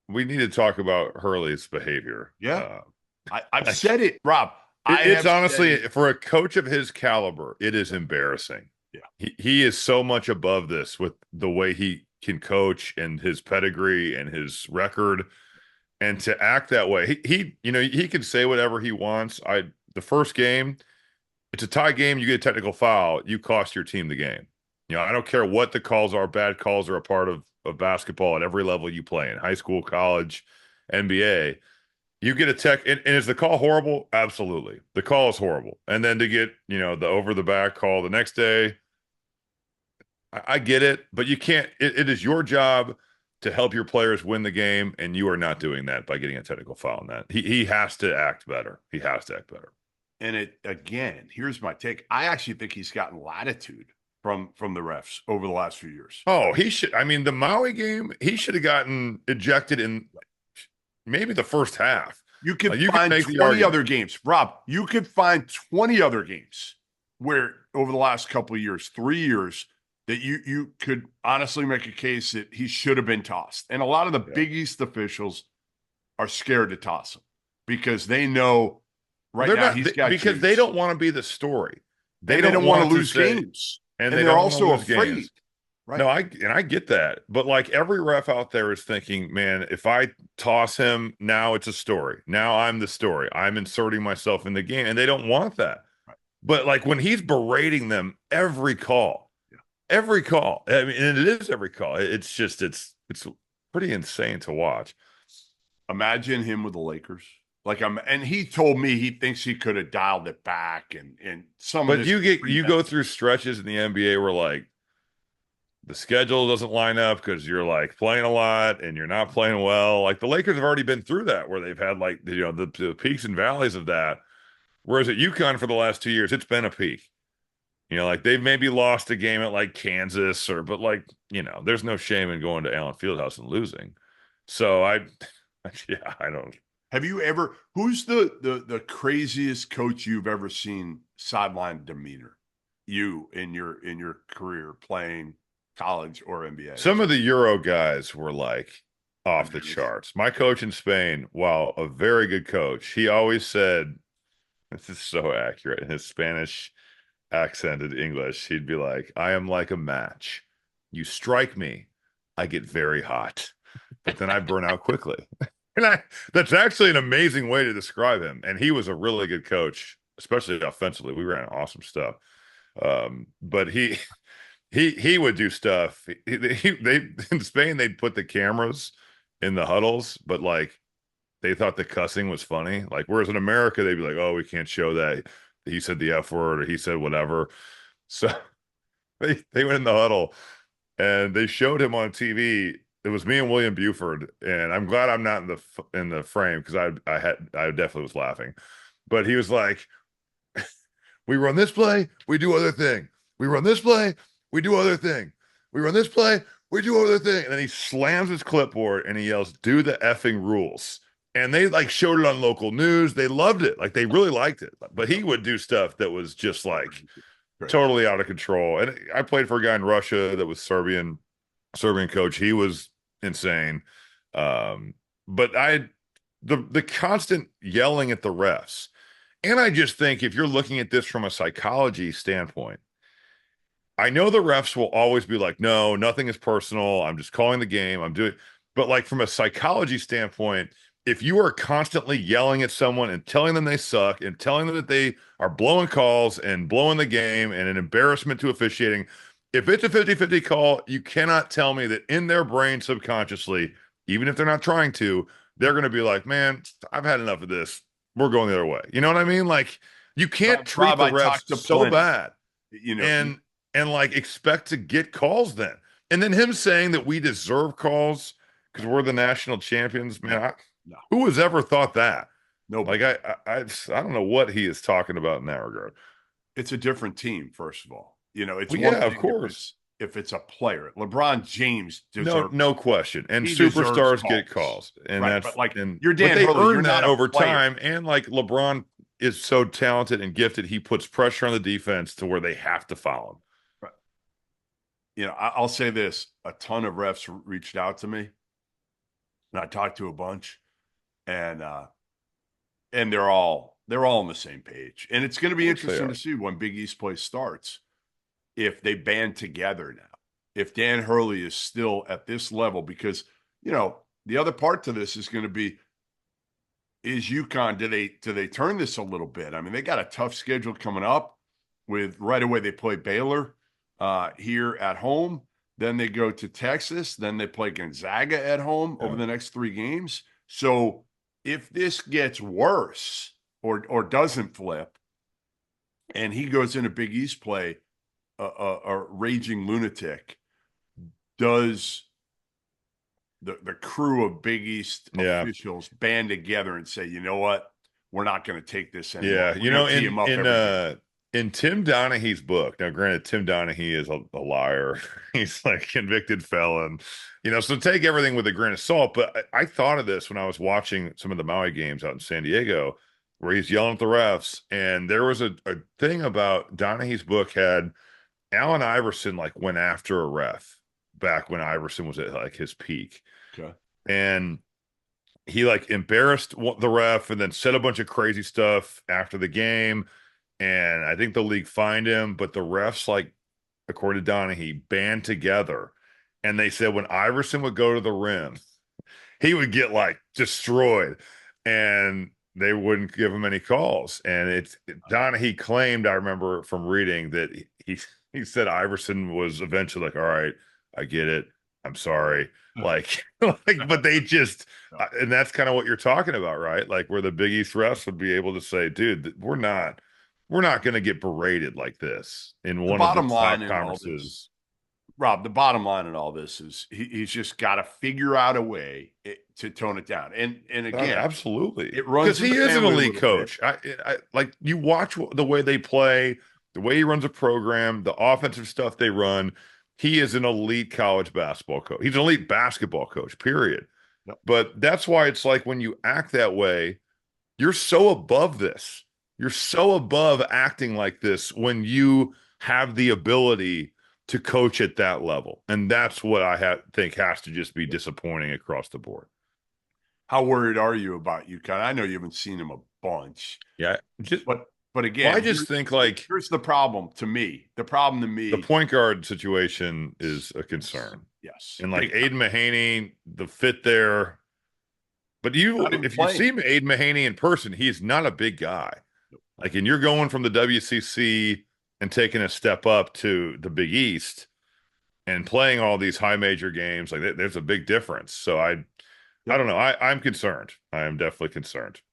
we need to talk about Hurley's behavior. Yeah, I've said it, Rob. I It's have said honestly, it. for a coach of his caliber, it is Yeah, embarrassing. yeah. He is so much above this with the way he can coach and his pedigree and his record, and to act that way. He can say whatever he wants. The first game, it's a tie game. You get a technical foul, you cost your team the game. I don't care what the calls are. Bad calls are a part of basketball at every level you play in, high school, college, NBA. You get a tech, and is the call horrible? Absolutely. The call is horrible. And then to get, the over the back call the next day, I get it, but you can't, it is your job to help your players win the game, and you are not doing that by getting a technical foul on that. He has to act better. He has to act better. And here's my take. I actually think he's gotten latitude from the refs over the last few years. Oh, he should. I mean, the Maui game, he should have gotten ejected in maybe the first half. You could find 20 other games. Rob, you could find 20 other games where over the last couple of years, 3 years, that you could honestly make a case that he should have been tossed. And a lot of the Big East officials are scared to toss him because they know because they don't want to be the story. They don't want to lose games. And they're also afraid. Games. Right. No, I get that. But like every ref out there is thinking, man, if I toss him, now it's a story. Now I'm the story. I'm inserting myself in the game. And they don't want that. Right. But like when he's berating them every call, every call. I mean, and it is every call. It's just it's pretty insane to watch. Imagine him with the Lakers. And he told me he thinks he could have dialed it back and some. But you go through stretches in the NBA where like the schedule doesn't line up because you're like playing a lot and you're not playing well. Like the Lakers have already been through that where they've had like the peaks and valleys of that. Whereas at UConn for the last 2 years, it's been a peak. Like they've maybe lost a game at like Kansas but like, there's no shame in going to Allen Fieldhouse and losing. So I don't. Have you ever? Who's the craziest coach you've ever seen sideline demeanor? You in your career playing college or NBA? Some of the Euro guys were like off the charts. My coach in Spain, while a very good coach, he always said, this is so accurate in his Spanish accented English. He'd be like, I am like a match. You strike me, I get very hot, but then I burn out quickly. And that's actually an amazing way to describe him. And he was a really good coach, especially offensively. We ran awesome stuff. But he would do stuff. They in Spain, they'd put the cameras in the huddles, but like they thought the cussing was funny. Like, whereas in America, they'd be like, oh, we can't show that. He said the F word or he said whatever. So they went in the huddle and they showed him on TV. It was me and William Buford, and I'm glad I'm not in the frame because I definitely was laughing. But he was like, we run this play, we do other thing. We run this play, we do other thing. We run this play, we do other thing. And then he slams his clipboard and he yells, do the effing rules. And they like showed it on local news. They loved it. Like they really liked it. But he would do stuff that was just like totally out of control. And I played for a guy in Russia that was Serbian coach. He was insane. But the constant yelling at the refs. And I just think if you're looking at this from a psychology standpoint, I know the refs will always be like, no, nothing is personal. I'm just calling the game. I'm doing, but like from a psychology standpoint, if you are constantly yelling at someone and telling them they suck and telling them that they are blowing calls and blowing the game and an embarrassment to officiating, if it's a 50-50 call, you cannot tell me that in their brain subconsciously, even if they're not trying to, they're going to be like, man, I've had enough of this. We're going the other way. You know what I mean? Like you can't treat the refs so bad, and like expect to get calls then. And then him saying that we deserve calls because we're the national champions, man. Who has ever thought that? No, like I don't know what he is talking about in that regard. It's a different team, first of all. It's of course. If it's a player, LeBron James deserves no question, and superstars get calls, and right, that's but like and you're Dan they Hurley, earn that over time. And like LeBron is so talented and gifted, he puts pressure on the defense to where they have to foul him. Right. I'll say this: a ton of refs reached out to me. and I talked to a bunch, and they're all on the same page. And it's going to Of be course they interesting are. to see when Big East play starts if they band together now. If Dan Hurley is still at this level, because the other part to this is going to be, is UConn, do they turn this a little bit? I mean, they got a tough schedule coming up with right away they play Baylor here at home. Then they go to Texas. Then they play Gonzaga at home over the next 3 games. So if this gets worse or doesn't flip, and he goes into Big East play a raging lunatic, does the crew of Big East officials band together and say, you know what, we're not going to take this anymore? Yeah, We're going to tee him up every game. In Tim Donaghy's book, now granted, Tim Donaghy is a liar. He's like convicted felon, so take everything with a grain of salt. But I thought of this when I was watching some of the Maui games out in San Diego, where he's yelling at the refs. And there was a thing about Donaghy's book had Allen Iverson like went after a ref back when Iverson was at like his peak. Okay. And he like embarrassed the ref and then said a bunch of crazy stuff after the game. And I think the league fined him, but the refs, like, according to Donaghy, band together. And they said when Iverson would go to the rim, he would get like destroyed and they wouldn't give him any calls. And Donaghy claimed, I remember from reading, that he said Iverson was eventually like, all right, I get it. I'm sorry. Like, but they just, and that's kind of what you're talking about, right? Like where the Big East refs would be able to say, dude, we're not going to get berated like this in one of the top conferences. Rob, the bottom line in all this is he's just got to figure out a way to tone it down. And again, absolutely, it runs because he is an elite coach. I like, you watch the way they play, the way he runs a program, the offensive stuff they run. He is an elite college basketball coach. He's an elite basketball coach, period. Yep. But that's why it's like when you act that way, you're so above this. You're so above acting like this when you have the ability to coach at that level. And that's what I think has to just be disappointing across the board. How worried are you about UConn? I know you haven't seen him a bunch. Yeah. But again, I just think like here's the problem to me. The problem to me, the point guard situation is a concern. Yes. And like Aiden Mahaney, the fit there. But if you see Aiden Mahaney in person, he's not a big guy. Like, and you're going from the WCC and taking a step up to the Big East and playing all these high major games, like there's a big difference. So I don't know. I'm concerned. I am definitely concerned.